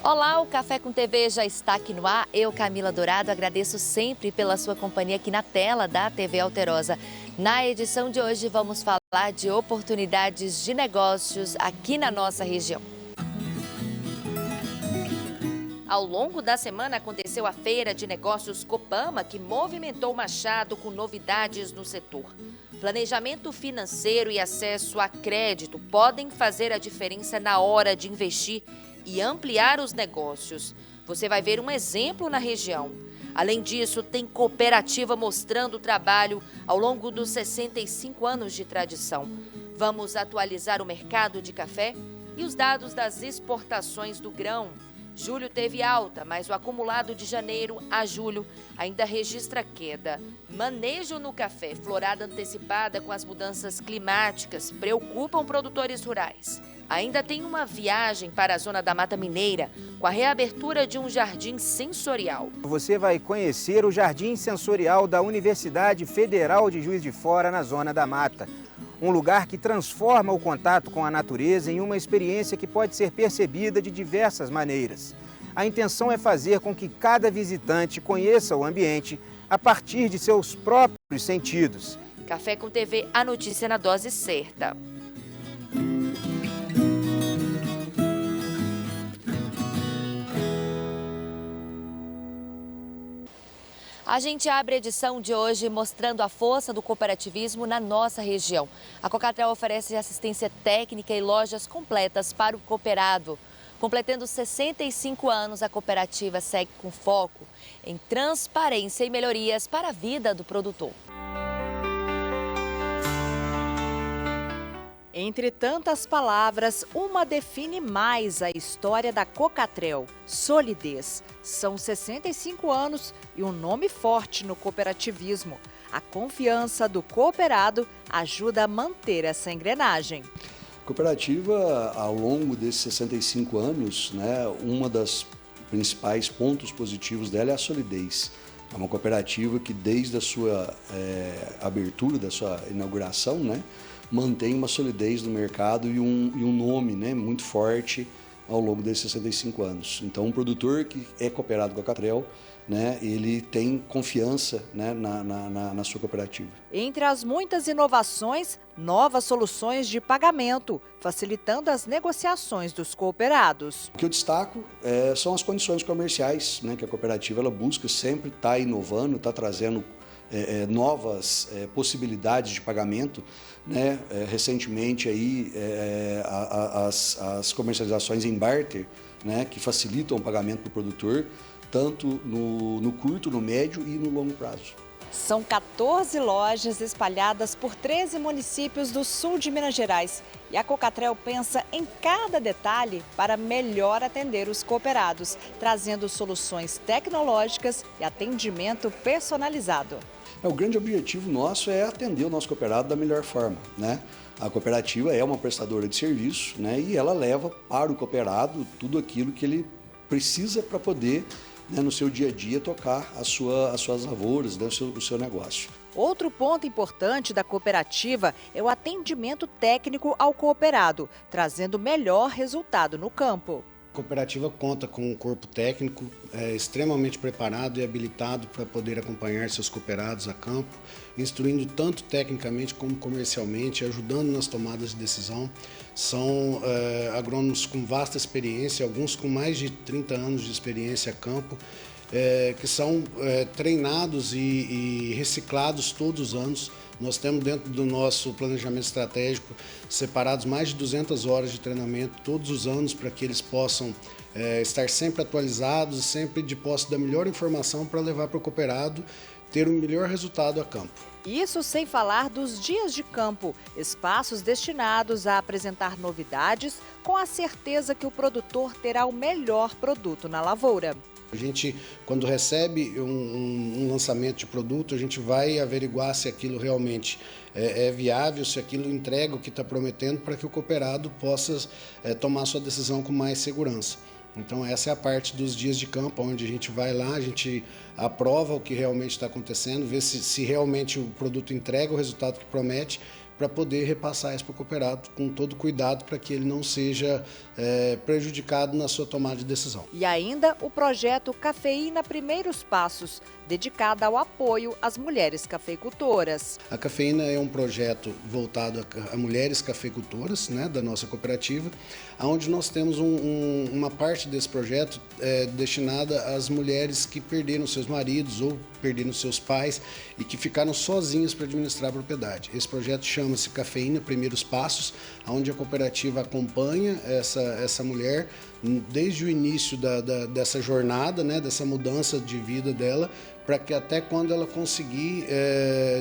Olá, o Café com TV já está aqui no ar. Eu, Camila Dourado, agradeço sempre pela sua companhia aqui na tela da TV Alterosa. Na edição de hoje vamos falar de oportunidades de negócios aqui na nossa região. Ao longo da semana aconteceu a Feira de Negócios Copama, que movimentou o Machado com novidades no setor. Planejamento financeiro e acesso a crédito podem fazer a diferença na hora de investir e ampliar os negócios. Você vai ver um exemplo na região. Além disso, tem cooperativa mostrando o trabalho ao longo dos 65 anos de tradição. Vamos atualizar o mercado de café e os dados das exportações do grão. Julho teve alta, mas o acumulado de janeiro a julho ainda registra queda. Manejo no café, florada antecipada com as mudanças climáticas, preocupam produtores rurais. Ainda tem uma viagem para a zona da Mata Mineira, com a reabertura de um jardim sensorial. Você vai conhecer o Jardim Sensorial da Universidade Federal de Juiz de Fora, na Zona da Mata. Um lugar que transforma o contato com a natureza em uma experiência que pode ser percebida de diversas maneiras. A intenção é fazer com que cada visitante conheça o ambiente a partir de seus próprios sentidos. Café com TV, a notícia na dose certa. A gente abre a edição de hoje mostrando a força do cooperativismo na nossa região. A Cocatrel oferece assistência técnica e lojas completas para o cooperado. Completando 65 anos, a cooperativa segue com foco em transparência e melhorias para a vida do produtor. Entre tantas palavras, uma define mais a história da Cocatrel: solidez. São 65 anos e um nome forte no cooperativismo. A confiança do cooperado ajuda a manter essa engrenagem. A cooperativa, ao longo desses 65 anos, uma das principais pontos positivos dela é a solidez. É uma cooperativa que, desde a sua abertura, da sua inauguração, mantém uma solidez no mercado e um nome muito forte ao longo desses 65 anos. Então, um produtor que é cooperado com a Cocatrel, ele tem confiança na sua cooperativa. Entre as muitas inovações, novas soluções de pagamento, facilitando as negociações dos cooperados. O que eu destaco são as condições comerciais, que a cooperativa ela busca sempre estar inovando, está trazendo novas possibilidades de pagamento. Recentemente aí, as comercializações em barter, que facilitam o pagamento para o produtor, tanto no curto, no médio e no longo prazo. São 14 lojas espalhadas por 13 municípios do sul de Minas Gerais. E a Cocatrel pensa em cada detalhe para melhor atender os cooperados, trazendo soluções tecnológicas e atendimento personalizado. O grande objetivo nosso é atender o nosso cooperado da melhor forma. A cooperativa é uma prestadora de serviço, e ela leva para o cooperado tudo aquilo que ele precisa para poder, no seu dia a dia, tocar as suas lavouras, o seu negócio. Outro ponto importante da cooperativa é o atendimento técnico ao cooperado, trazendo melhor resultado no campo. A cooperativa conta com um corpo técnico extremamente preparado e habilitado para poder acompanhar seus cooperados a campo, instruindo tanto tecnicamente como comercialmente, ajudando nas tomadas de decisão. São agrônomos com vasta experiência, alguns com mais de 30 anos de experiência a campo, que são treinados e reciclados todos os anos. Nós temos dentro do nosso planejamento estratégico separados mais de 200 horas de treinamento todos os anos para que eles possam estar sempre atualizados e sempre de posse da melhor informação para levar para o cooperado ter o melhor resultado a campo. Isso sem falar dos dias de campo, espaços destinados a apresentar novidades com a certeza que o produtor terá o melhor produto na lavoura. A gente, quando recebe um lançamento de produto, a gente vai averiguar se aquilo realmente é viável, se aquilo entrega o que está prometendo, para que o cooperado possa tomar sua decisão com mais segurança. Então essa é a parte dos dias de campo, onde a gente vai lá, a gente aprova o que realmente está acontecendo, vê se realmente o produto entrega o resultado que promete, para poder repassar isso para o cooperado com todo cuidado para que ele não seja prejudicado na sua tomada de decisão. E ainda o projeto Cafeína Primeiros Passos, dedicado ao apoio às mulheres cafeicultoras. A Cafeína é um projeto voltado a mulheres cafeicultoras, né, da nossa cooperativa, onde nós temos uma parte desse projeto destinada às mulheres que perderam seus maridos ou perderam seus pais e que ficaram sozinhas para administrar a propriedade. Esse projeto chama-se Cafeína Primeiros Passos, onde a cooperativa acompanha essa mulher desde o início dessa jornada, né, dessa mudança de vida dela, para que até quando ela conseguir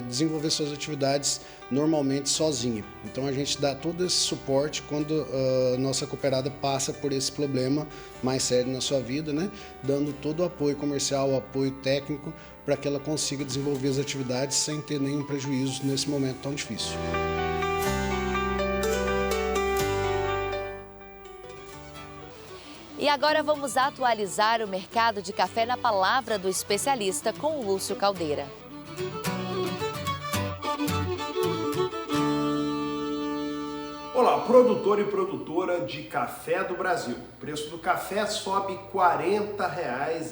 desenvolver suas atividades normalmente sozinha. Então a gente dá todo esse suporte quando a nossa cooperada passa por esse problema mais sério na sua vida, né, dando todo o apoio comercial, o apoio técnico, para que ela consiga desenvolver as atividades sem ter nenhum prejuízo nesse momento tão difícil. E agora vamos atualizar o mercado de café na palavra do especialista com o Lúcio Caldeira. Olá, produtor e produtora de café do Brasil. O preço do café sobe R$ 40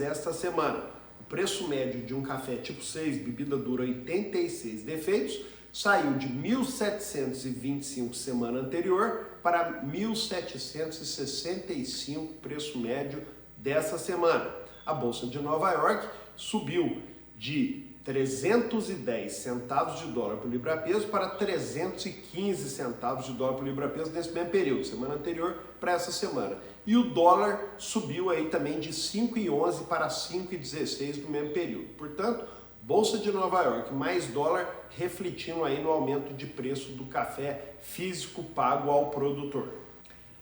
esta semana. O preço médio de um café tipo 6, bebida dura 86 defeitos, saiu de R$ 1.725 semana anterior para R$ 1.765 preço médio dessa semana. A Bolsa de Nova York subiu de 310 centavos de dólar por libra-peso para 315 centavos de dólar por libra-peso nesse mesmo período, semana anterior para essa semana. E o dólar subiu aí também de 5,11 para 5,16 no mesmo período. Portanto, Bolsa de Nova York mais dólar refletindo aí no aumento de preço do café físico pago ao produtor.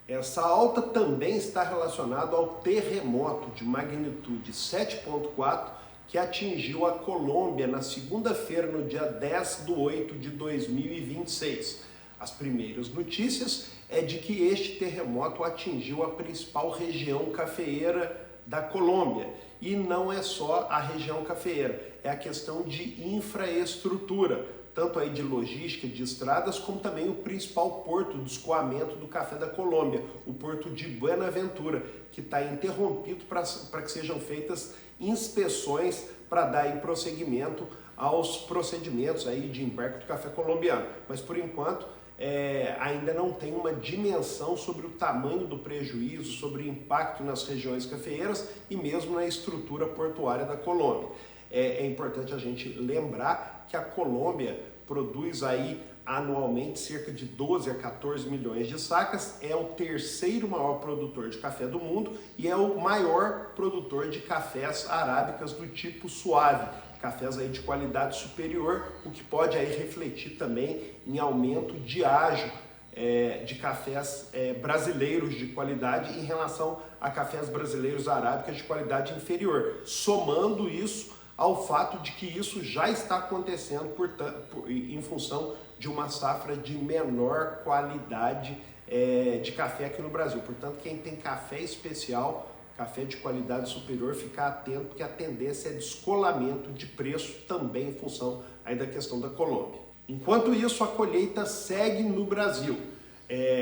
Essa alta também está relacionada ao terremoto de magnitude 7,4 que atingiu a Colômbia na segunda-feira, no dia 10/8/2026. As primeiras notícias é de que este terremoto atingiu a principal região cafeeira da Colômbia. E não é só a região cafeeira, é a questão de infraestrutura, tanto aí de logística, de estradas, como também o principal porto de escoamento do café da Colômbia, o porto de Buenaventura, que está interrompido para que sejam feitas inspeções para dar aí prosseguimento aos procedimentos aí de embarque do café colombiano. Mas por enquanto ainda não tem uma dimensão sobre o tamanho do prejuízo, sobre o impacto nas regiões cafeeiras e mesmo na estrutura portuária da Colômbia. É importante a gente lembrar que a Colômbia produz aí anualmente cerca de 12 a 14 milhões de sacas, é o terceiro maior produtor de café do mundo e é o maior produtor de cafés arábicas do tipo suave, cafés aí de qualidade superior, o que pode aí refletir também em aumento de ágio de cafés brasileiros de qualidade em relação a cafés brasileiros arábicas de qualidade inferior, somando isso ao fato de que isso já está acontecendo em função de uma safra de menor qualidade de café aqui no Brasil. Portanto, quem tem café especial, café de qualidade superior, ficar atento, porque a tendência é descolamento de preço também em função aí da questão da Colômbia. Enquanto isso, a colheita segue no Brasil.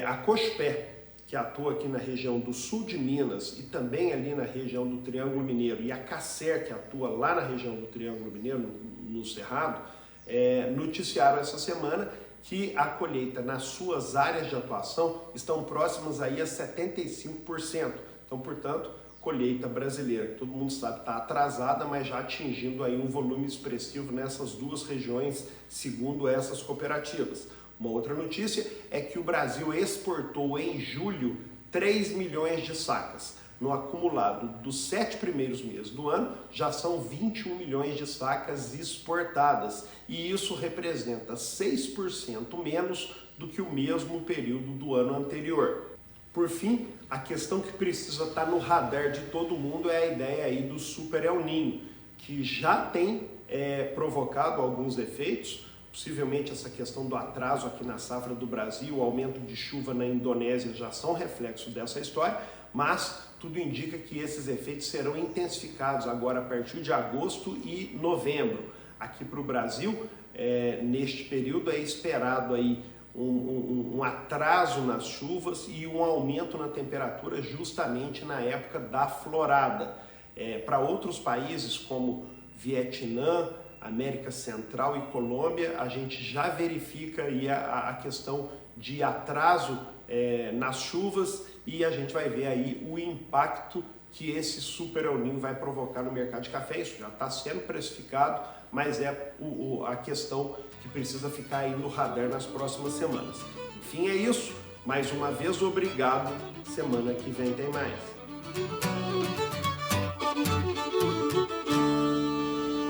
A Cospé, que atua aqui na região do sul de Minas e também ali na região do Triângulo Mineiro, e a Cacer, que atua lá na região do Triângulo Mineiro, no Cerrado, noticiaram essa semana que a colheita nas suas áreas de atuação estão próximas aí a 75%. Então, portanto, colheita brasileira, que todo mundo sabe está atrasada, mas já atingindo aí um volume expressivo nessas duas regiões, segundo essas cooperativas. Uma outra notícia é que o Brasil exportou em julho 3 milhões de sacas. No acumulado dos 7 primeiros meses do ano, já são 21 milhões de sacas exportadas. E isso representa 6% menos do que o mesmo período do ano anterior. Por fim, a questão que precisa estar no radar de todo mundo é a ideia aí do Super El Niño, que já tem provocado alguns efeitos. Possivelmente essa questão do atraso aqui na safra do Brasil, o aumento de chuva na Indonésia já são reflexo dessa história, mas tudo indica que esses efeitos serão intensificados agora a partir de agosto e novembro. Aqui para o Brasil, neste período é esperado aí um atraso nas chuvas e um aumento na temperatura justamente na época da florada. Para outros países como Vietnã, América Central e Colômbia, a gente já verifica aí a questão de atraso nas chuvas e a gente vai ver aí o impacto que esse Super El Niño vai provocar no mercado de café. Isso já está sendo precificado, mas é a questão que precisa ficar aí no radar nas próximas semanas. Enfim, é isso. Mais uma vez, obrigado. Semana que vem tem mais.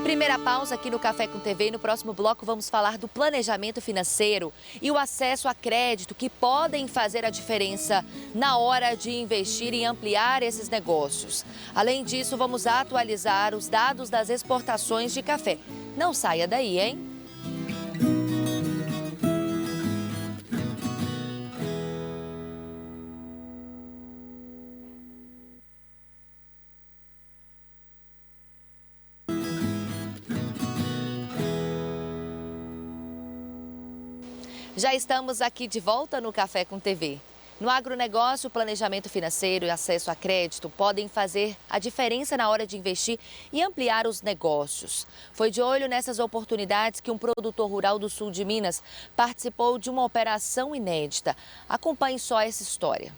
Primeira pausa aqui no Café com TV. No próximo bloco vamos falar do planejamento financeiro e o acesso a crédito que podem fazer a diferença na hora de investir e ampliar esses negócios. Além disso, vamos atualizar os dados das exportações de café. Não saia daí, hein? Já estamos aqui de volta no Café com TV. No agronegócio, o planejamento financeiro e acesso a crédito podem fazer a diferença na hora de investir e ampliar os negócios. Foi de olho nessas oportunidades que um produtor rural do sul de Minas participou de uma operação inédita. Acompanhe só essa história.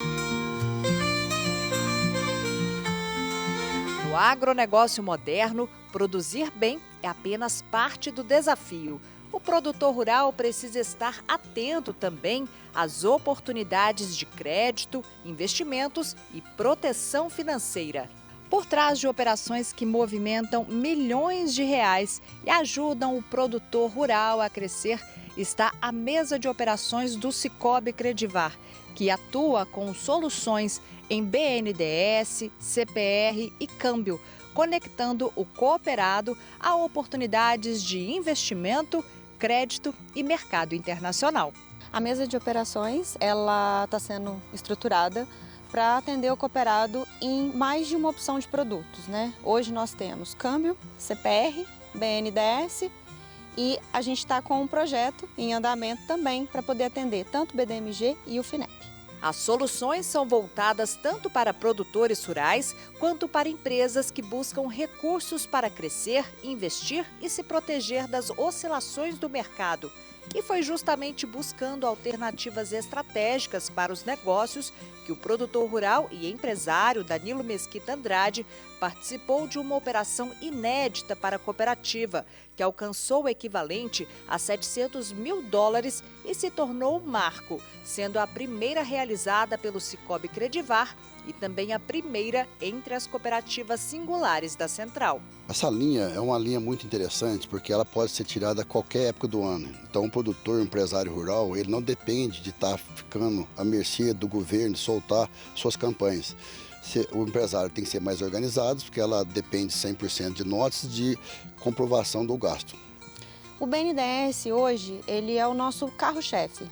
No agronegócio moderno, produzir bem é apenas parte do desafio. O produtor rural precisa estar atento também às oportunidades de crédito, investimentos e proteção financeira. Por trás de operações que movimentam milhões de reais e ajudam o produtor rural a crescer, está a mesa de operações do Sicoob Credivar, que atua com soluções em BNDES, CPR e câmbio, conectando o cooperado a oportunidades de investimento, crédito e mercado internacional. A mesa de operações ela está sendo estruturada para atender o cooperado em mais de uma opção de produtos, né? Hoje nós temos câmbio, CPR, BNDES e a gente está com um projeto em andamento também para poder atender tanto o BDMG e o FINEP. As soluções são voltadas tanto para produtores rurais quanto para empresas que buscam recursos para crescer, investir e se proteger das oscilações do mercado. E foi justamente buscando alternativas estratégicas para os negócios que o produtor rural e empresário Danilo Mesquita Andrade participou de uma operação inédita para a cooperativa, que alcançou o equivalente a $700 mil e se tornou um marco, sendo a primeira realizada pelo Sicoob Credivar e também a primeira entre as cooperativas singulares da Central. Essa linha é uma linha muito interessante porque ela pode ser tirada a qualquer época do ano. Então o produtor, o empresário rural, ele não depende de estar ficando à mercê do governo, soltar suas campanhas. O empresário tem que ser mais organizado porque ela depende 100% de notas de comprovação do gasto. O BNDES hoje ele é o nosso carro-chefe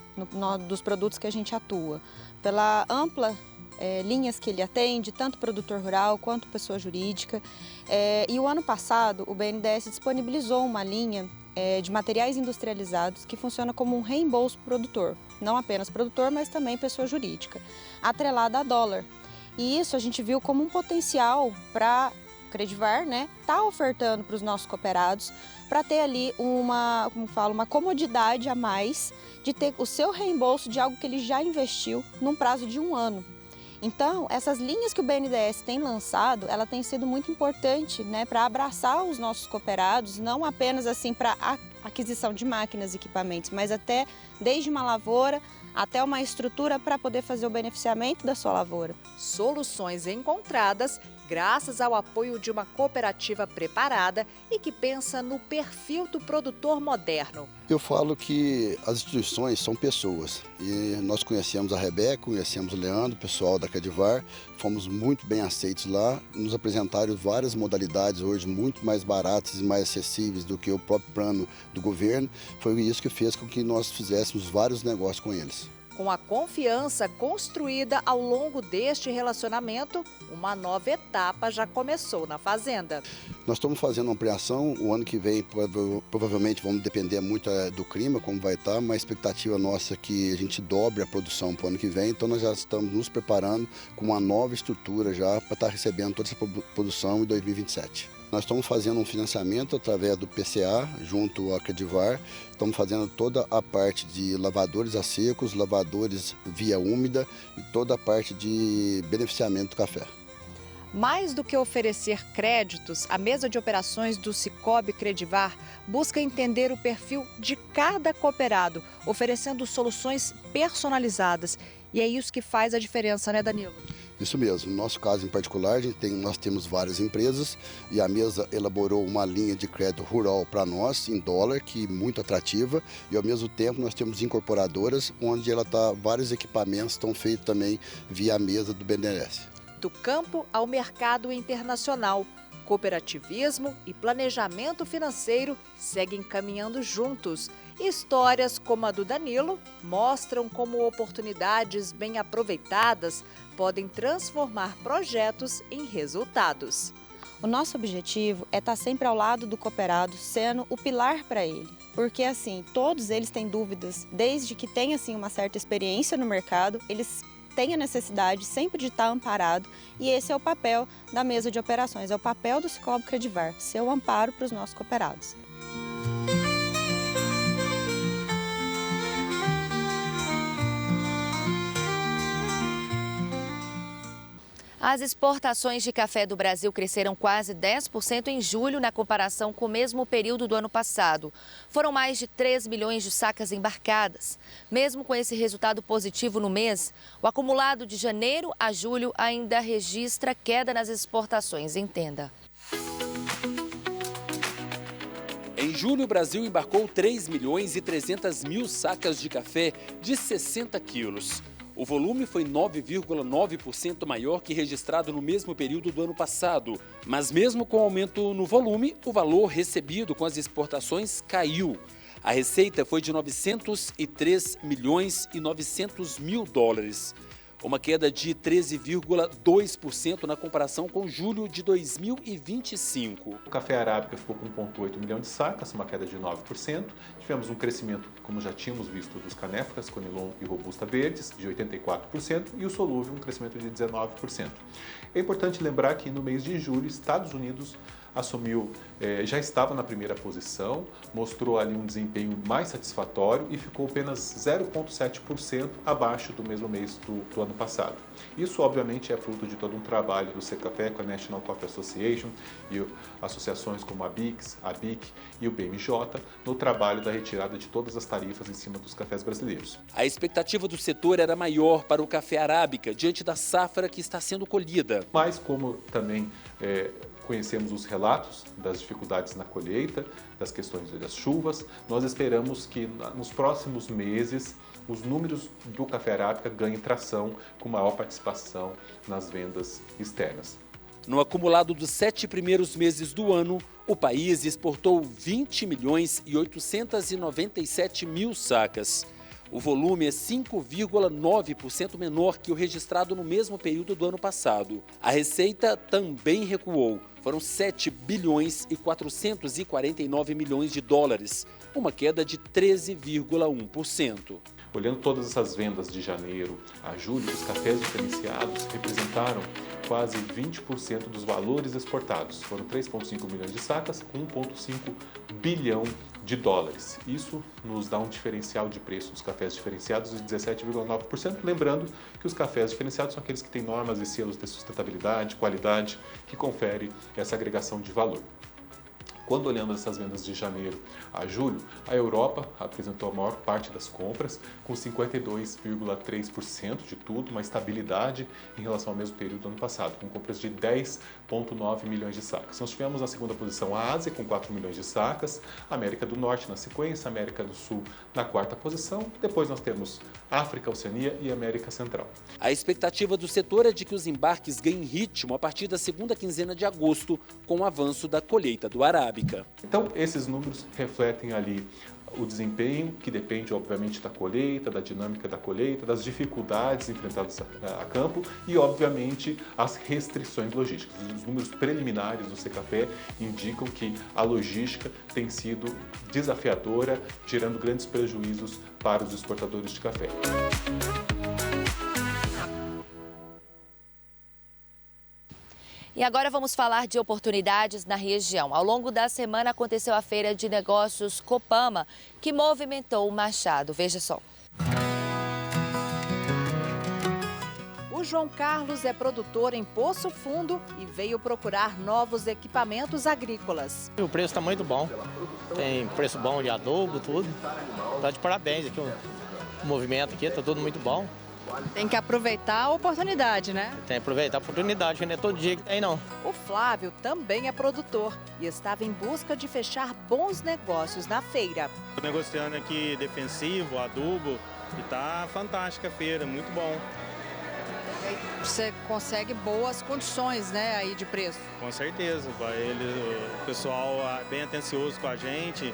dos produtos que a gente atua. Pela ampla linhas que ele atende, tanto produtor rural quanto pessoa jurídica. E o ano passado, o BNDES disponibilizou uma linha de materiais industrializados que funciona como um reembolso para o produtor. Não apenas produtor, mas também pessoa jurídica, atrelada a dólar. E isso a gente viu como um potencial para o Credivar, né, tá ofertando para os nossos cooperados, para ter ali uma comodidade a mais de ter o seu reembolso de algo que ele já investiu num prazo de 1 ano. Então, essas linhas que o BNDES tem lançado, ela tem sido muito importante, né, para abraçar os nossos cooperados, não apenas assim para a aquisição de máquinas e equipamentos, mas até desde uma lavoura até uma estrutura para poder fazer o beneficiamento da sua lavoura. Soluções encontradas graças ao apoio de uma cooperativa preparada e que pensa no perfil do produtor moderno. Eu falo que as instituições são pessoas e nós conhecemos a Rebeca, conhecemos o Leandro, o pessoal da Credivar, fomos muito bem aceitos lá, nos apresentaram várias modalidades hoje muito mais baratas e mais acessíveis do que o próprio plano do governo. Foi isso que fez com que nós fizéssemos vários negócios com eles. Com a confiança construída ao longo deste relacionamento, uma nova etapa já começou na fazenda. Nós estamos fazendo uma ampliação, o ano que vem provavelmente vamos depender muito do clima, como vai estar, mas a expectativa nossa é que a gente dobre a produção para o ano que vem, então nós já estamos nos preparando com uma nova estrutura já para estar recebendo toda essa produção em 2027. Nós estamos fazendo um financiamento através do PCA, junto à Credivar, estamos fazendo toda a parte de lavadores a secos, lavadores via úmida e toda a parte de beneficiamento do café. Mais do que oferecer créditos, a mesa de operações do Sicoob Credivar busca entender o perfil de cada cooperado, oferecendo soluções personalizadas. E é isso que faz a diferença, né, Danilo? Isso mesmo. No nosso caso em particular, nós temos várias empresas e a mesa elaborou uma linha de crédito rural para nós, em dólar, que é muito atrativa. E ao mesmo tempo nós temos incorporadoras, onde vários equipamentos estão feitos também via a mesa do BNDES. Do campo ao mercado internacional, cooperativismo e planejamento financeiro seguem caminhando juntos. Histórias como a do Danilo mostram como oportunidades bem aproveitadas podem transformar projetos em resultados. O nosso objetivo é estar sempre ao lado do cooperado, sendo o pilar para ele. Porque assim, todos eles têm dúvidas, desde que tenham assim, uma certa experiência no mercado, eles tem a necessidade sempre de estar amparado e esse é o papel da mesa de operações, é o papel do Sicoob Credivar, ser o amparo para os nossos cooperados. As exportações de café do Brasil cresceram quase 10% em julho na comparação com o mesmo período do ano passado. Foram mais de 3 milhões de sacas embarcadas. Mesmo com esse resultado positivo no mês, o acumulado de janeiro a julho ainda registra queda nas exportações. Entenda. Em julho, o Brasil embarcou 3 milhões e 300 mil sacas de café de 60 quilos. O volume foi 9,9% maior que registrado no mesmo período do ano passado. Mas mesmo com o aumento no volume, o valor recebido com as exportações caiu. A receita foi de 903 milhões e 900 mil dólares. Uma queda de 13,2% na comparação com julho de 2025. O café arábica ficou com 1,8 milhão de sacas, uma queda de 9%. Tivemos um crescimento, como já tínhamos visto, dos canéficas, Conilon e Robusta verdes, de 84%, e o solúvel, um crescimento de 19%. É importante lembrar que no mês de julho, Estados Unidos assumiu, já estava na primeira posição, mostrou ali um desempenho mais satisfatório e ficou apenas 0,7% abaixo do mesmo mês do ano passado. Isso, obviamente, é fruto de todo um trabalho do Secafé com a National Coffee Association e associações como a BIC, a BIC e o BMJ no trabalho da retirada de todas as tarifas em cima dos cafés brasileiros. A expectativa do setor era maior para o café arábica diante da safra que está sendo colhida. Mas como também conhecemos os relatos das dificuldades na colheita, das questões das chuvas, nós esperamos que nos próximos meses os números do café arábica ganhem tração com maior participação nas vendas externas. No acumulado dos 7 primeiros meses do ano, o país exportou 20 milhões e 897 mil sacas. O volume é 5,9% menor que o registrado no mesmo período do ano passado. A receita também recuou. Foram 7 bilhões e 449 milhões de dólares, uma queda de 13,1%. Olhando todas essas vendas de janeiro a julho, os cafés diferenciados representaram quase 20% dos valores exportados. Foram 3,5 milhões de sacas, 1,5 bilhão de dólares. Isso nos dá um diferencial de preço dos cafés diferenciados de 17,9%. Lembrando que os cafés diferenciados são aqueles que têm normas e selos de sustentabilidade, qualidade, que confere essa agregação de valor. Quando olhamos essas vendas de janeiro a julho, a Europa apresentou a maior parte das compras, com 52,3% de tudo, uma estabilidade em relação ao mesmo período do ano passado, com compras de 10,9 milhões de sacas. Nós tivemos na segunda posição a Ásia, com 4 milhões de sacas, a América do Norte na sequência, a América do Sul na quarta posição, depois nós temos África, Oceania e América Central. A expectativa do setor é de que os embarques ganhem ritmo a partir da segunda quinzena de agosto, com o avanço da colheita do arábica. Então, esses números refletem ali o desempenho, que depende, obviamente, da colheita, da dinâmica da colheita, das dificuldades enfrentadas a campo e, obviamente, as restrições logísticas. Os números preliminares do Secafé indicam que a logística tem sido desafiadora, gerando grandes prejuízos para os exportadores de café. E agora vamos falar de oportunidades na região. Ao longo da semana aconteceu a Feira de Negócios Copama, que movimentou o Machado. Veja só. O João Carlos é produtor em Poço Fundo e veio procurar novos equipamentos agrícolas. O preço está muito bom, tem preço bom de adubo, tudo. Está de parabéns aqui, o movimento aqui, está tudo muito bom. Tem que aproveitar a oportunidade, né? Tem que aproveitar a oportunidade, que não é todo dia que tem, não. O Flávio também é produtor e estava em busca de fechar bons negócios na feira. Estou negociando aqui defensivo, adubo, e tá fantástica a feira, muito bom. Você consegue boas condições, né, aí de preço? Com certeza, o pessoal é bem atencioso com a gente,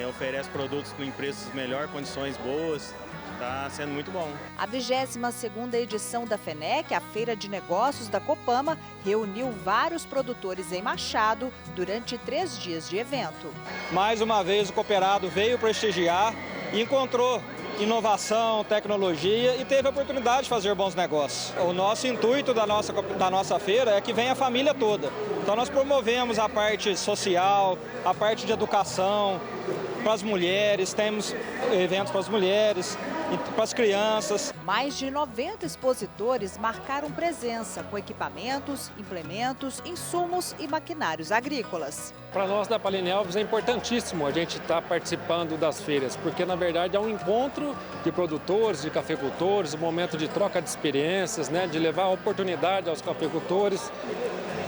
oferece produtos em preços melhores, condições boas. Está sendo muito bom. A 22ª edição da FENEC, a Feira de Negócios da Copama, reuniu vários produtores em Machado durante 3 dias de evento. Mais uma vez o cooperado veio prestigiar e encontrou inovação, tecnologia e teve a oportunidade de fazer bons negócios. O nosso intuito da nossa feira é que venha a família toda. Então nós promovemos a parte social, a parte de educação, para as mulheres, temos eventos para as mulheres, para as crianças. Mais de 90 expositores marcaram presença com equipamentos, implementos, insumos e maquinários agrícolas. Para nós da Palinelves é importantíssimo a gente estar participando das feiras, porque na verdade é um encontro de produtores, de cafeicultores, um momento de troca de experiências, né, de levar a oportunidade aos cafeicultores.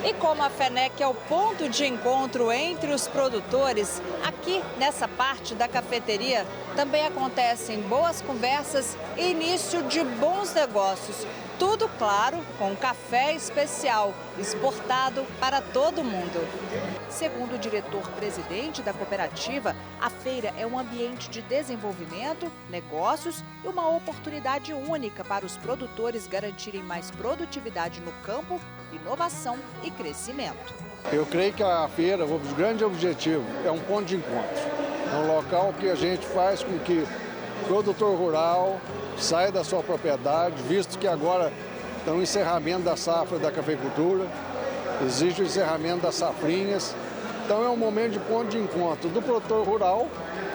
E como a FENEC é o ponto de encontro entre os produtores, aqui nessa parte da cafeteria também acontecem boas conversas e início de bons negócios. Tudo, claro, com café especial, exportado para todo mundo. Segundo o diretor-presidente da cooperativa, a feira é um ambiente de desenvolvimento, negócios e uma oportunidade única para os produtores garantirem mais produtividade no campo, inovação e crescimento. Eu creio que a feira, o grande objetivo, é um ponto de encontro. É um local que a gente faz com que o produtor rural saia da sua propriedade, visto que agora está no encerramento da safra da cafeicultura, existe o encerramento das safrinhas. Então é um momento de ponto de encontro do produtor rural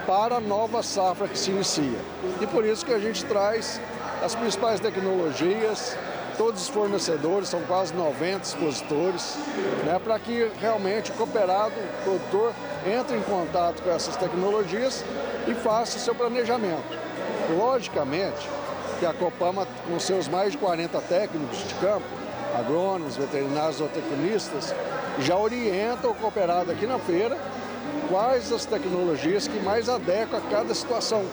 para a nova safra que se inicia. E por isso que a gente traz as principais tecnologias, todos os fornecedores, são quase 90 expositores, né, para que realmente o cooperado, o produtor, entre em contato com essas tecnologias e faça o seu planejamento. Logicamente que a Copama, com seus mais de 40 técnicos de campo, agrônomos, veterinários, zootecnistas, já orienta o cooperado aqui na feira quais as tecnologias que mais adequam a cada situação.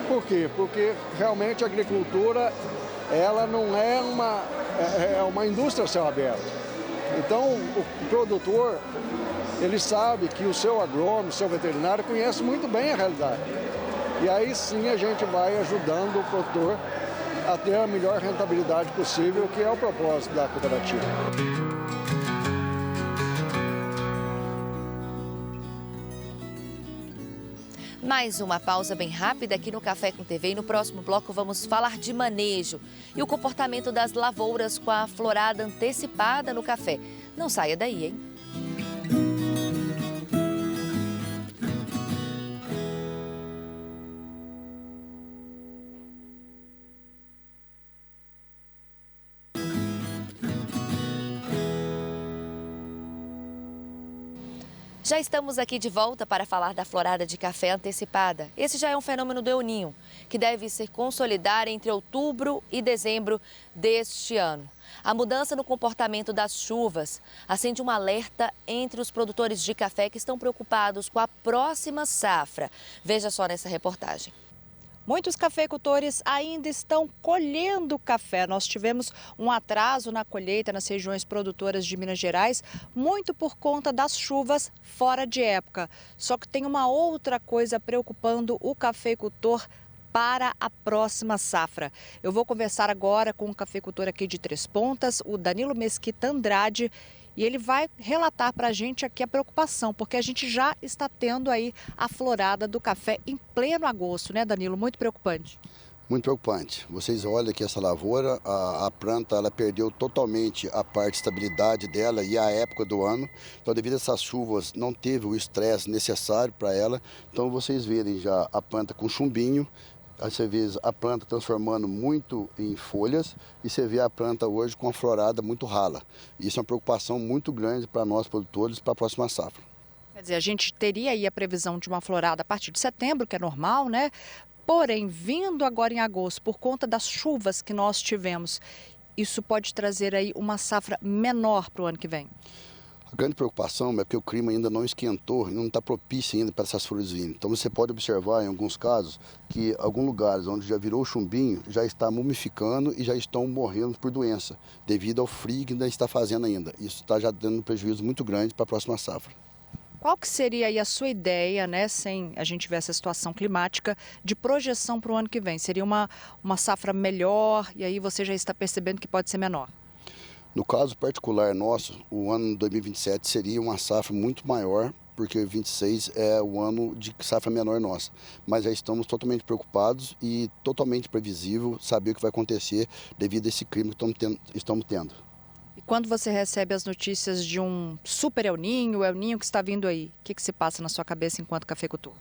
Por quê? Porque realmente a agricultura ela não é uma indústria a céu aberto. Então o produtor, ele sabe que o seu agrônomo, o seu veterinário conhece muito bem a realidade. E aí sim a gente vai ajudando o produtor a ter a melhor rentabilidade possível, que é o propósito da cooperativa. Mais uma pausa bem rápida aqui no Café com TV e no próximo bloco vamos falar de manejo e o comportamento das lavouras com a florada antecipada no café. Não saia daí, hein? Já estamos aqui de volta para falar da florada de café antecipada. Esse já é um fenômeno do El Niño, que deve se consolidar entre outubro e dezembro deste ano. A mudança no comportamento das chuvas acende um alerta entre os produtores de café que estão preocupados com a próxima safra. Veja só nessa reportagem. Muitos cafeicultores ainda estão colhendo café. Nós tivemos um atraso na colheita nas regiões produtoras de Minas Gerais, muito por conta das chuvas fora de época. Só que tem uma outra coisa preocupando o cafeicultor para a próxima safra. Eu vou conversar agora com um cafeicultor aqui de Três Pontas, o Danilo Mesquita Andrade, e ele vai relatar para a gente aqui a preocupação, porque a gente já está tendo aí a florada do café em pleno agosto, né, Danilo? Muito preocupante. Muito preocupante. Vocês olham que essa lavoura, a planta, ela perdeu totalmente a parte de estabilidade dela e a época do ano. Então, devido a essas chuvas, não teve o estresse necessário para ela. Então, vocês verem já a planta com chumbinho. Aí você vê a planta transformando muito em folhas e você vê a planta hoje com a florada muito rala. Isso é uma preocupação muito grande para nós produtores para a próxima safra. Quer dizer, a gente teria aí a previsão de uma florada a partir de setembro, que é normal, né? Porém, vindo agora em agosto, por conta das chuvas que nós tivemos, isso pode trazer aí uma safra menor para o ano que vem? A grande preocupação é porque o clima ainda não esquentou e não está propício ainda para essas flores virem. Então você pode observar em alguns casos que alguns lugares onde já virou chumbinho já está mumificando e já estão morrendo por doença, devido ao frio que ainda está fazendo ainda. Isso está já dando um prejuízo muito grande para a próxima safra. Qual que seria aí a sua ideia, né, sem a gente ver essa situação climática, de projeção para o ano que vem? Seria uma safra melhor e aí você já está percebendo que pode ser menor? No caso particular nosso, o ano 2027 seria uma safra muito maior, porque 2026 é o ano de safra menor nossa. Mas já estamos totalmente preocupados e totalmente previsível saber o que vai acontecer devido a esse clima que estamos tendo. E quando você recebe as notícias de um super El Ninho, o El Ninho que está vindo aí, o que se passa na sua cabeça enquanto cafeicultor?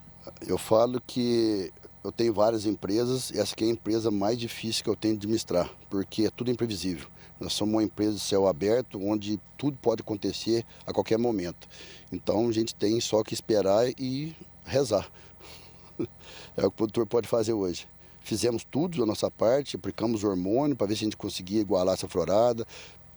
Eu falo que eu tenho várias empresas e essa aqui é a empresa mais difícil que eu tenho de administrar, porque é tudo imprevisível. Nós somos uma empresa de céu aberto, onde tudo pode acontecer a qualquer momento. Então a gente tem só que esperar e rezar. É o que o produtor pode fazer hoje. Fizemos tudo da nossa parte, aplicamos hormônio para ver se a gente conseguia igualar essa florada.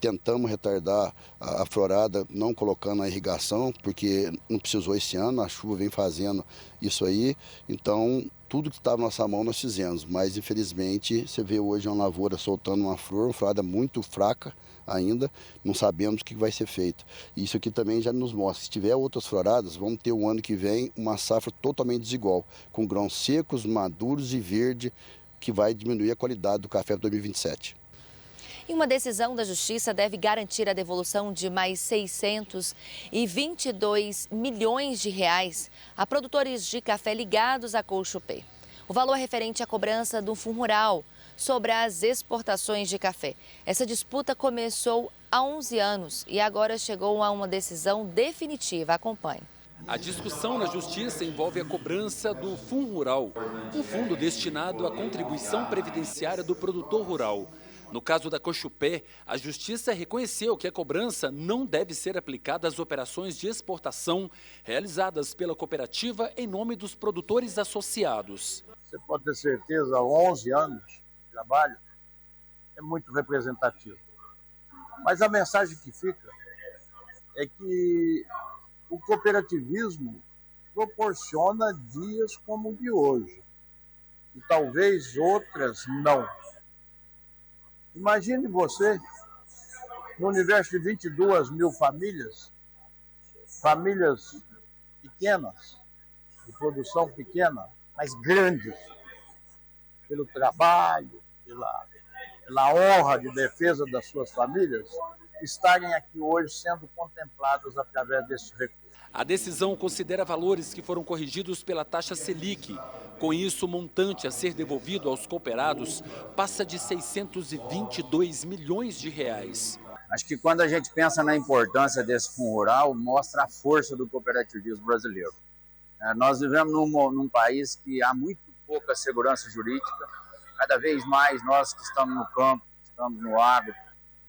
Tentamos retardar a florada não colocando a irrigação, porque não precisou esse ano, a chuva vem fazendo isso aí. Então, tudo que estava na nossa mão nós fizemos, mas infelizmente você vê hoje uma lavoura soltando uma florada muito fraca ainda, não sabemos o que vai ser feito. Isso aqui também já nos mostra, se tiver outras floradas, vamos ter o ano que vem uma safra totalmente desigual, com grãos secos, maduros e verde, que vai diminuir a qualidade do café para 2027. E uma decisão da Justiça deve garantir a devolução de mais 622 milhões de reais a produtores de café ligados à Colchupê. O valor referente à cobrança do Fundo Rural sobre as exportações de café. Essa disputa começou há 11 anos e agora chegou a uma decisão definitiva. Acompanhe. A discussão na Justiça envolve a cobrança do Fundo Rural, um fundo destinado à contribuição previdenciária do produtor rural. No caso da Colchupé, a Justiça reconheceu que a cobrança não deve ser aplicada às operações de exportação realizadas pela cooperativa em nome dos produtores associados. Você pode ter certeza, 11 anos de trabalho é muito representativo. Mas a mensagem que fica é que o cooperativismo proporciona dias como o de hoje, e talvez outras não. Imagine você, no universo de 22 mil famílias pequenas, de produção pequena, mas grandes, pelo trabalho, pela honra de defesa das suas famílias, estarem aqui hoje sendo contemplados através desse recurso. A decisão considera valores que foram corrigidos pela taxa Selic. Com isso, o montante a ser devolvido aos cooperados passa de 622 milhões de reais. Acho que quando a gente pensa na importância desse fundo rural, mostra a força do cooperativismo brasileiro. Nós vivemos num país que há muito pouca segurança jurídica. Cada vez mais nós que estamos no campo, estamos no agro,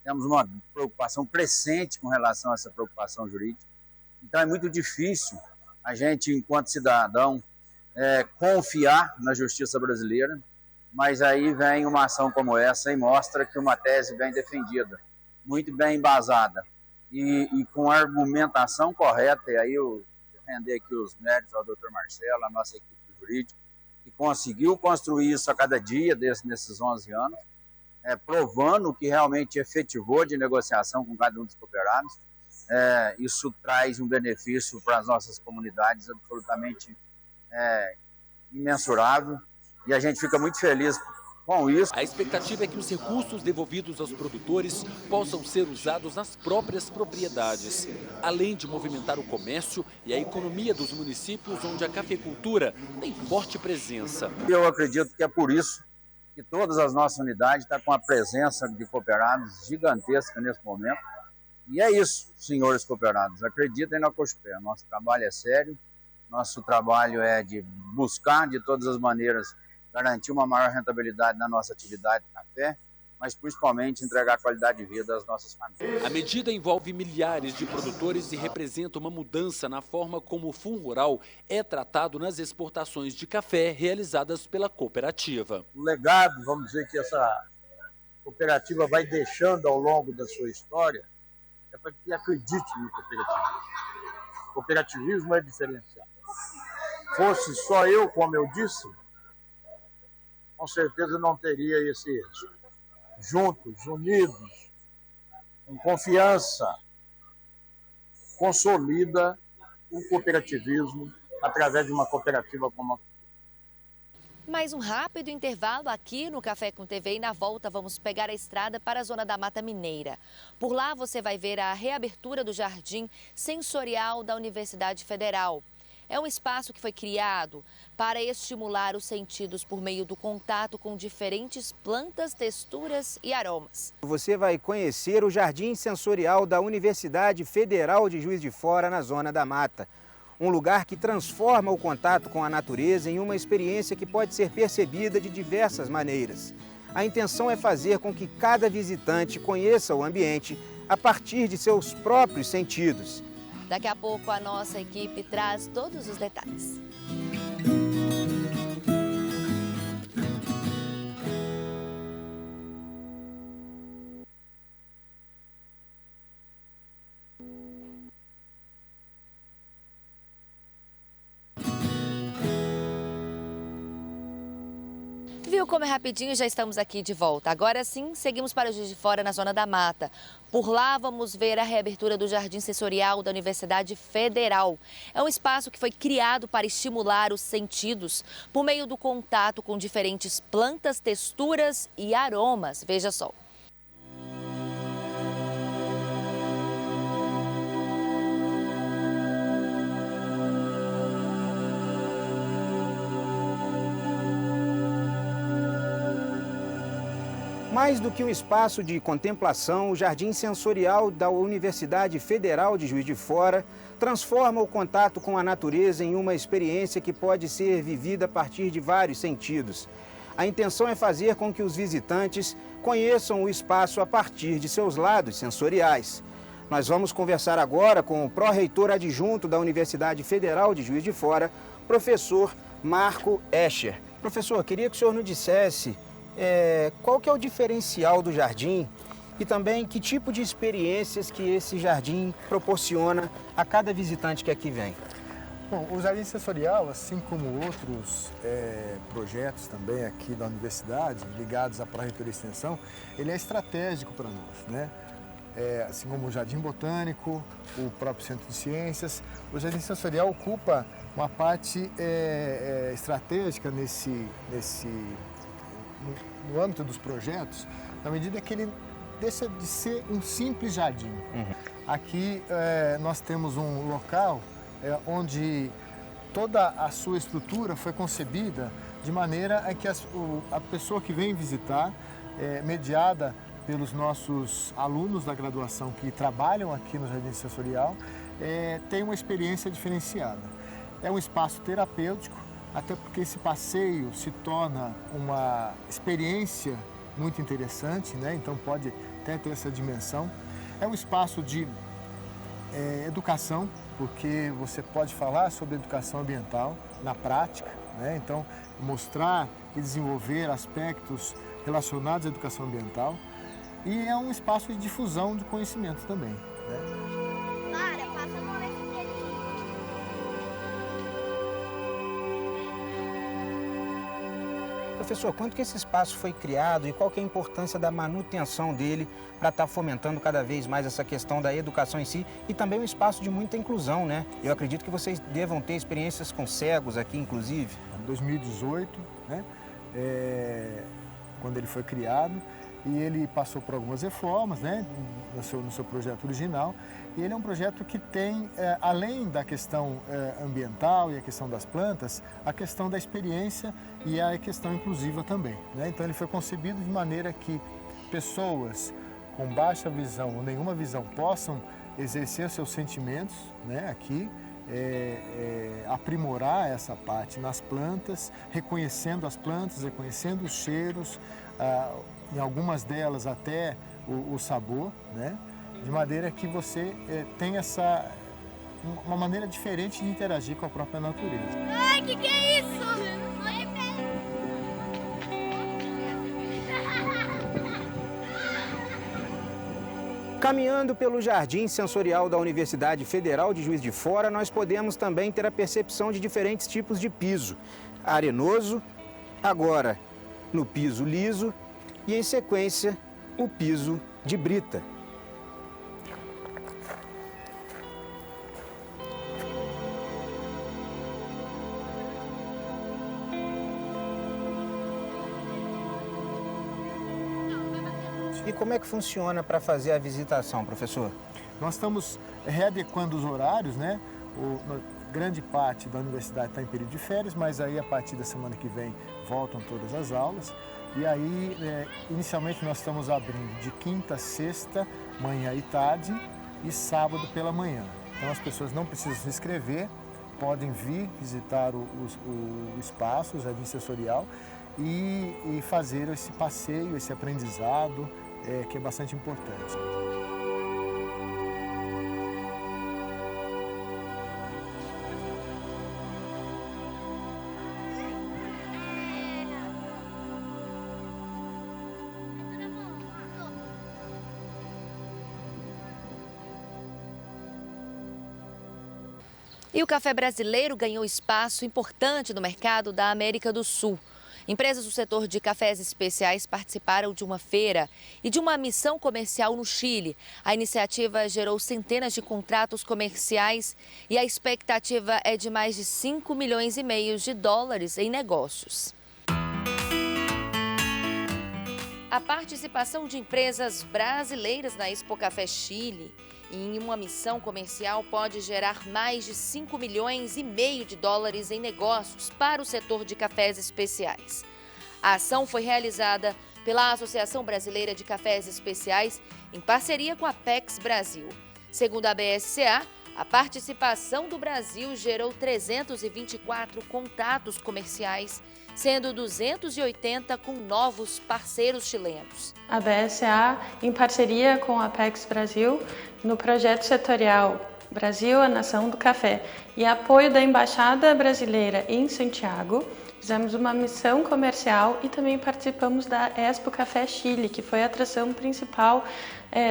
temos uma preocupação crescente com relação a essa preocupação jurídica. Então é muito difícil a gente, enquanto cidadão, confiar na justiça brasileira, mas aí vem uma ação como essa e mostra que uma tese bem defendida, muito bem embasada e com argumentação correta, e aí eu defender aqui os méritos ao Dr. Marcelo, a nossa equipe jurídica, que conseguiu construir isso a cada dia nesses 11 anos, provando que realmente efetivou de negociação com cada um dos cooperados. Isso traz um benefício para as nossas comunidades absolutamente imensurável e a gente fica muito feliz com isso. A expectativa é que os recursos devolvidos aos produtores possam ser usados nas próprias propriedades, além de movimentar o comércio e a economia dos municípios onde a cafeicultura tem forte presença. Eu acredito que é por isso que todas as nossas unidades estão com a presença de cooperados gigantesca nesse momento. E é isso, senhores cooperados, acreditem na Cochupé. Nosso trabalho é sério, nosso trabalho é de buscar de todas as maneiras garantir uma maior rentabilidade na nossa atividade de café, mas principalmente entregar qualidade de vida às nossas famílias. A medida envolve milhares de produtores e representa uma mudança na forma como o Fundo Rural é tratado nas exportações de café realizadas pela cooperativa. O legado, vamos dizer, que essa cooperativa vai deixando ao longo da sua história é para que acredite no cooperativismo. O cooperativismo é diferenciado. Fosse só eu, como eu disse, com certeza não teria esse êxito. Juntos, unidos, com confiança, consolida o cooperativismo através de uma cooperativa como a. Mais um rápido intervalo aqui no Café com TV e na volta vamos pegar a estrada para a Zona da Mata Mineira. Por lá você vai ver a reabertura do Jardim Sensorial da Universidade Federal. É um espaço que foi criado para estimular os sentidos por meio do contato com diferentes plantas, texturas e aromas. Você vai conhecer o Jardim Sensorial da Universidade Federal de Juiz de Fora, na Zona da Mata. Um lugar que transforma o contato com a natureza em uma experiência que pode ser percebida de diversas maneiras. A intenção é fazer com que cada visitante conheça o ambiente a partir de seus próprios sentidos. Daqui a pouco a nossa equipe traz todos os detalhes. Viu como é rapidinho? Já estamos aqui de volta. Agora sim, seguimos para o Juiz de Fora, na Zona da Mata. Por lá, vamos ver a reabertura do Jardim Sensorial da Universidade Federal. É um espaço que foi criado para estimular os sentidos por meio do contato com diferentes plantas, texturas e aromas. Veja só. Mais do que um espaço de contemplação, o Jardim Sensorial da Universidade Federal de Juiz de Fora transforma o contato com a natureza em uma experiência que pode ser vivida a partir de vários sentidos. A intenção é fazer com que os visitantes conheçam o espaço a partir de seus lados sensoriais. Nós vamos conversar agora com o pró-reitor adjunto da Universidade Federal de Juiz de Fora, professor Marco Escher. Professor, queria que o senhor nos dissesse qual que é o diferencial do jardim e também que tipo de experiências que esse jardim proporciona a cada visitante que aqui vem. Bom, o Jardim Sensorial, assim como outros projetos também aqui da universidade, ligados à Pró-Reitoria de Extensão, ele é estratégico para nós, né? Assim como o Jardim Botânico, o próprio Centro de Ciências, o Jardim Sensorial ocupa uma parte estratégica no âmbito dos projetos, na medida que ele deixa de ser um simples jardim. Aqui nós temos um local onde toda a sua estrutura foi concebida de maneira a que a pessoa que vem visitar, mediada pelos nossos alunos da graduação que trabalham aqui no Jardim Sensorial, tem uma experiência diferenciada. É um espaço terapêutico, até porque esse passeio se torna uma experiência muito interessante, né? Então pode até ter essa dimensão. É um espaço de educação, porque você pode falar sobre educação ambiental na prática, né? Então mostrar e desenvolver aspectos relacionados à educação ambiental. E é um espaço de difusão de conhecimento também, né? Professor, quanto que esse espaço foi criado e qual que é a importância da manutenção dele para estar fomentando cada vez mais essa questão da educação em si e também um espaço de muita inclusão, né? Eu acredito que vocês devam ter experiências com cegos aqui, inclusive. Em 2018, né, quando ele foi criado, e ele passou por algumas reformas, né, no seu projeto original. E ele é um projeto que tem, além da questão ambiental e a questão das plantas, a questão da experiência e a questão inclusiva também, né? Então ele foi concebido de maneira que pessoas com baixa visão ou nenhuma visão possam exercer seus sentimentos, né, aqui, aprimorar essa parte nas plantas, reconhecendo as plantas, reconhecendo os cheiros, em algumas delas até o sabor, né? De maneira que você tem uma maneira diferente de interagir com a própria natureza. Ai, que é isso? Caminhando pelo Jardim Sensorial da Universidade Federal de Juiz de Fora, nós podemos também ter a percepção de diferentes tipos de piso. Arenoso, agora no piso liso e, em sequência, o piso de brita. E como é que funciona para fazer a visitação, professor? Nós estamos readequando os horários, né? Grande parte da universidade está em período de férias, mas aí a partir da semana que vem voltam todas as aulas. E aí, inicialmente nós estamos abrindo de quinta a sexta, manhã e tarde, e sábado pela manhã. Então as pessoas não precisam se inscrever, podem vir visitar o espaço, o Jardim Sensorial, e fazer esse passeio, esse aprendizado, que é bastante importante. E o café brasileiro ganhou espaço importante no mercado da América do Sul. Empresas do setor de cafés especiais participaram de uma feira e de uma missão comercial no Chile. A iniciativa gerou centenas de contratos comerciais e a expectativa é de mais de 5,5 milhões de dólares em negócios. A participação de empresas brasileiras na Expo Café Chile em uma missão comercial pode gerar mais de 5,5 milhões de dólares em negócios para o setor de cafés especiais. A ação foi realizada pela Associação Brasileira de Cafés Especiais em parceria com a Apex Brasil. Segundo a BSCA, a participação do Brasil gerou 324 contatos comerciais, sendo 280 com novos parceiros chilenos. A BSA, em parceria com a Apex Brasil, no projeto setorial Brasil, a Nação do Café, e apoio da Embaixada Brasileira em Santiago, fizemos uma missão comercial e também participamos da Expo Café Chile, que foi a atração principal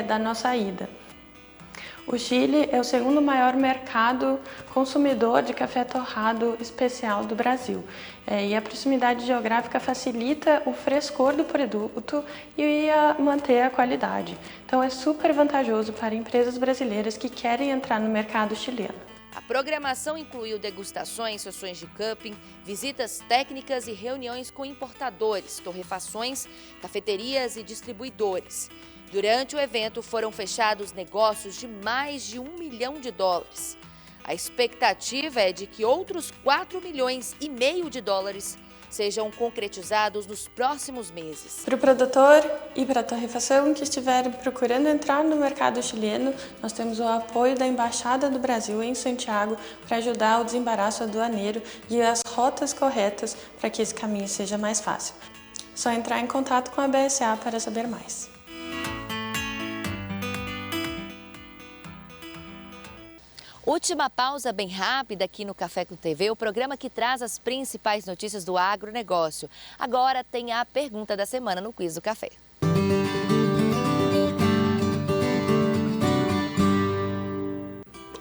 da nossa ida. O Chile é o segundo maior mercado consumidor de café torrado especial do Brasil. E a proximidade geográfica facilita o frescor do produto e manter a qualidade. Então é super vantajoso para empresas brasileiras que querem entrar no mercado chileno. A programação incluiu degustações, sessões de cupping, visitas técnicas e reuniões com importadores, torrefações, cafeterias e distribuidores. Durante o evento foram fechados negócios de mais de 1 milhão de dólares. A expectativa é de que outros 4,5 milhões de dólares sejam concretizados nos próximos meses. Para o produtor e para a torrefação que estiverem procurando entrar no mercado chileno, nós temos o apoio da Embaixada do Brasil em Santiago para ajudar o desembaraço aduaneiro e as rotas corretas para que esse caminho seja mais fácil. Só entrar em contato com a BSA para saber mais. Última pausa bem rápida aqui no Café com TV, o programa que traz as principais notícias do agronegócio. Agora tem a pergunta da semana no Quiz do Café.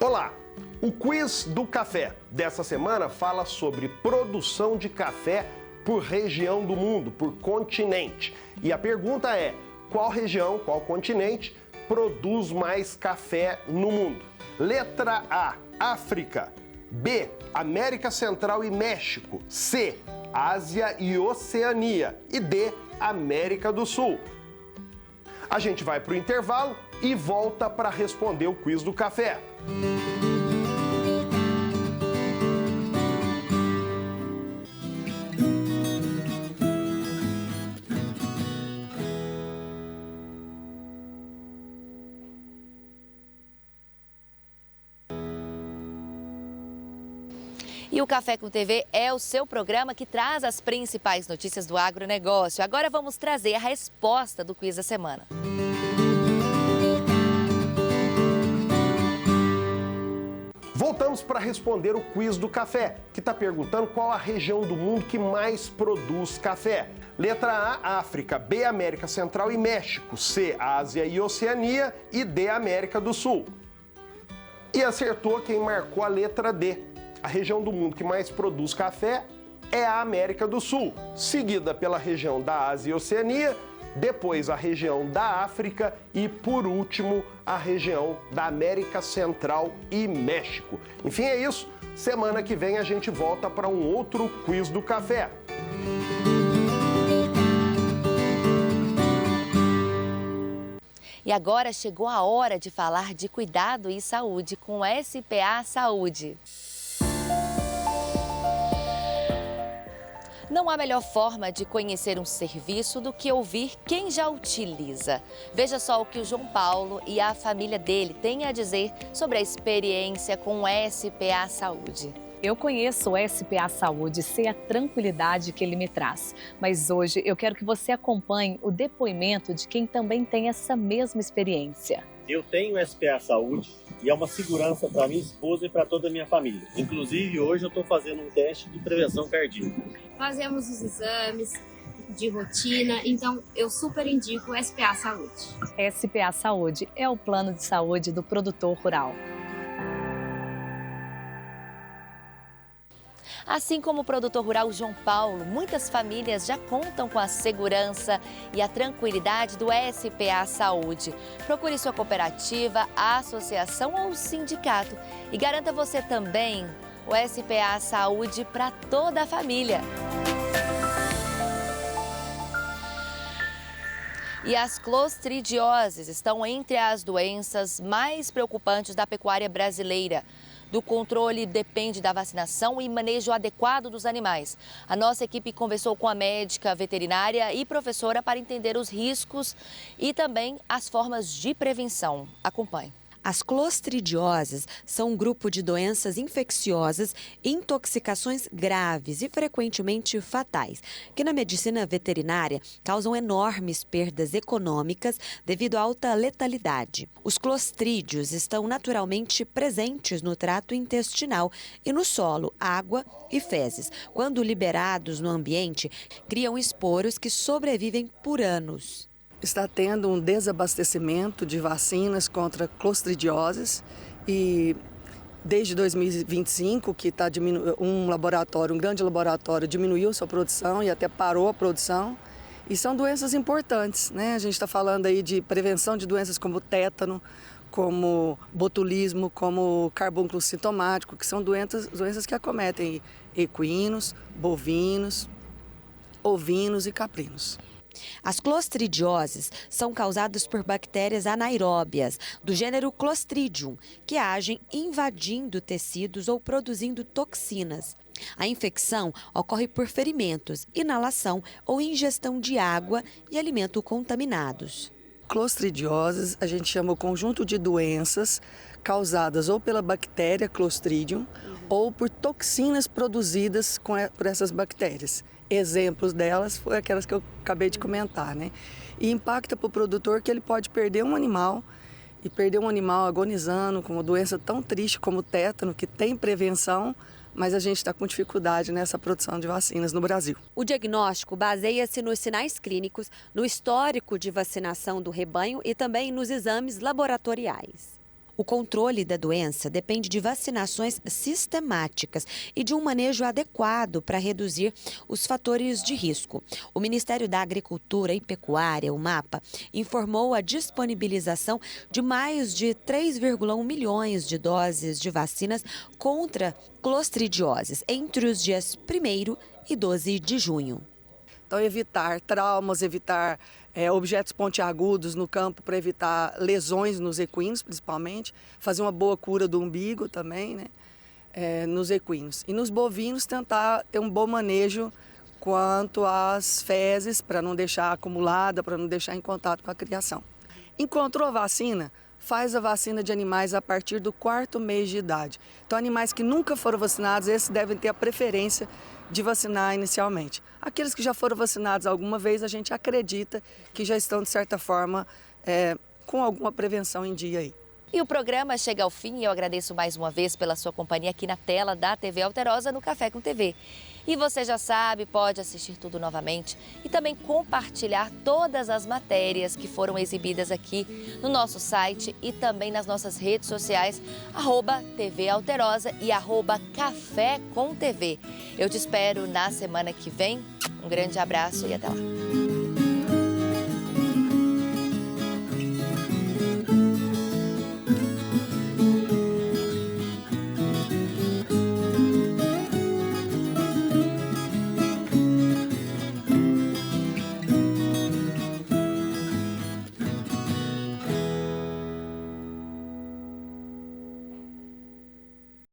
Olá! O Quiz do Café dessa semana fala sobre produção de café por região do mundo, por continente. E a pergunta é, qual região, qual continente produz mais café no mundo? Letra A, África. B, América Central e México. C, Ásia e Oceania. E D, América do Sul. A gente vai para o intervalo e volta para responder o quiz do café. E o Café com TV é o seu programa que traz as principais notícias do agronegócio. Agora vamos trazer a resposta do quiz da semana. Voltamos para responder o quiz do café, que está perguntando qual a região do mundo que mais produz café. Letra A, África. B, América Central e México. C, Ásia e Oceania. E D, América do Sul. E acertou quem marcou a letra D. A região do mundo que mais produz café é a América do Sul, seguida pela região da Ásia e Oceania, depois a região da África e, por último, a região da América Central e México. Enfim, é isso. Semana que vem a gente volta para um outro quiz do café. E agora chegou a hora de falar de cuidado e saúde com o SPA Saúde. Não há melhor forma de conhecer um serviço do que ouvir quem já utiliza. Veja só o que o João Paulo e a família dele têm a dizer sobre a experiência com o SPA Saúde. Eu conheço o SPA Saúde, sei a tranquilidade que ele me traz. Mas hoje eu quero que você acompanhe o depoimento de quem também tem essa mesma experiência. Eu tenho SPA Saúde e é uma segurança para minha esposa e para toda a minha família. Inclusive, hoje eu estou fazendo um teste de prevenção cardíaca. Fazemos os exames de rotina, então eu super indico o SPA Saúde. SPA Saúde é o plano de saúde do produtor rural. Assim como o produtor rural João Paulo, muitas famílias já contam com a segurança e a tranquilidade do SPA Saúde. Procure sua cooperativa, associação ou sindicato e garanta você também o SPA Saúde para toda a família. E as clostridioses estão entre as doenças mais preocupantes da pecuária brasileira. Do controle depende da vacinação e manejo adequado dos animais. A nossa equipe conversou com a médica veterinária e professora para entender os riscos e também as formas de prevenção. Acompanhe. As clostridioses são um grupo de doenças infecciosas e intoxicações graves e frequentemente fatais, que na medicina veterinária causam enormes perdas econômicas devido à alta letalidade. Os clostrídeos estão naturalmente presentes no trato intestinal e no solo, água e fezes. Quando liberados no ambiente, criam esporos que sobrevivem por anos. Está tendo um desabastecimento de vacinas contra clostridioses e desde 2025 que está um grande laboratório diminuiu sua produção e até parou a produção. E são doenças importantes, né? A gente está falando aí de prevenção de doenças como tétano, como botulismo, como carbúnculo sintomático, que são doenças que acometem equinos, bovinos, ovinos e caprinos. As clostridioses são causadas por bactérias anaeróbias, do gênero Clostridium, que agem invadindo tecidos ou produzindo toxinas. A infecção ocorre por ferimentos, inalação ou ingestão de água e alimentos contaminados. Clostridioses a gente chama o conjunto de doenças causadas ou pela bactéria Clostridium ou por toxinas produzidas por essas bactérias. Exemplos delas foram aquelas que eu acabei de comentar, né? E impacta para o produtor que ele pode perder um animal e perder um animal agonizando com uma doença tão triste como o tétano, que tem prevenção, mas a gente está com dificuldade nessa produção de vacinas no Brasil. O diagnóstico baseia-se nos sinais clínicos, no histórico de vacinação do rebanho e também nos exames laboratoriais. O controle da doença depende de vacinações sistemáticas e de um manejo adequado para reduzir os fatores de risco. O Ministério da Agricultura e Pecuária, o MAPA, informou a disponibilização de mais de 3,1 milhões de doses de vacinas contra clostridioses entre os dias 1º e 12 de junho. Então, evitar traumas, evitar objetos pontiagudos no campo para evitar lesões nos equinos, principalmente. Fazer uma boa cura do umbigo também, né? Nos equinos. E nos bovinos, tentar ter um bom manejo quanto às fezes, para não deixar acumulada, para não deixar em contato com a criação. Encontrou a vacina? Faz a vacina de animais a partir do 4º mês de idade. Então, animais que nunca foram vacinados, esses devem ter a preferência de vacinar inicialmente. Aqueles que já foram vacinados alguma vez, a gente acredita que já estão, de certa forma, com alguma prevenção em dia aí. E o programa chega ao fim e eu agradeço mais uma vez pela sua companhia aqui na tela da TV Alterosa no Café com TV. E você já sabe, pode assistir tudo novamente e também compartilhar todas as matérias que foram exibidas aqui no nosso site e também nas nossas redes sociais, @TV Alterosa e @Café com TV. Eu te espero na semana que vem. Um grande abraço e até lá.